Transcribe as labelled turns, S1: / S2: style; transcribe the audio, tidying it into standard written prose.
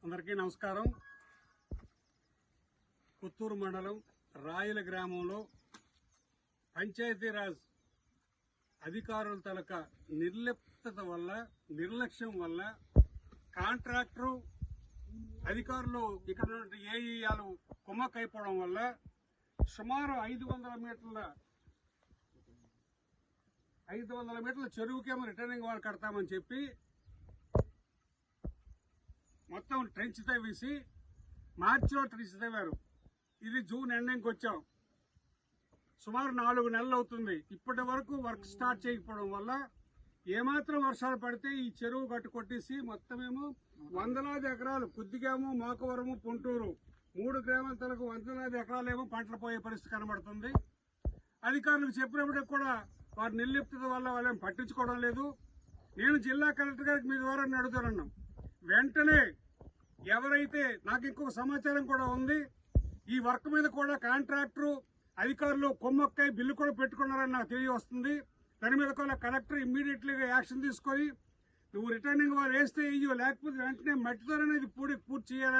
S1: అందరికీ నమస్కారం. పుత్తూరు మండలం రాయల గ్రామంలో పంచాయతీరాజ్ అధికారుల తలక నిర్లిప్తత వల్ల, నిర్లక్ష్యం వల్ల కాంట్రాక్టరు అధికారులు ఇక్కడ ఏఈఆలు కుమ్మక్కైపోవడం వల్ల సుమారు 500 మీటర్ల చెరువుకేమో రిటర్నింగ్ వాల్ కడతామని చెప్పి మొత్తం ట్రెంచ్ తవ్వేసి మార్చిలో ట్రెంచ్ తవ్వారు. ఇది జూన్ ఎండింగ్కి వచ్చాం. సుమారు 4 నెలలు అవుతుంది. ఇప్పటి వరకు వర్క్ స్టార్ట్ చేయకపోవడం వల్ల ఏమాత్రం వర్షాలు పడితే ఈ చెరువు గట్టు కొట్టేసి మొత్తమేమో వందలాది ఎకరాలు, కొద్దిగేమో మోకవరము, పొంటూరు 3 గ్రామాల తలకు వందలాది ఎకరాలేమో పంటలు పోయే పరిస్థితి కనబడుతుంది. అధికారులకు చెప్పినప్పటికి కూడా వారి నిర్లిప్తత వల్ల వాళ్ళని పట్టించుకోవడం లేదు. నేను జిల్లా కలెక్టర్ గారికి మీ ద్వారా అడుగుతున్నాను, వెంటనే ఎవరైతే, నాకు ఇంకొక సమాచారం కూడా ఉంది, ఈ వర్క్ మీద కూడా కాంట్రాక్టరు అధికారులు కొమ్మక్కై బిల్లు కూడా పెట్టుకున్నారని నాకు తెలియవస్తుంది. దాని మీద కూడా కలెక్టర్ ఇమ్మీడియట్లీగా యాక్షన్ తీసుకొని నువ్వు రిటర్నింగ్ వాళ్ళు వేస్తే ఇయ్యో, లేకపోతే వెంటనే మట్టితోనే ఇది పూర్తి చేయాలని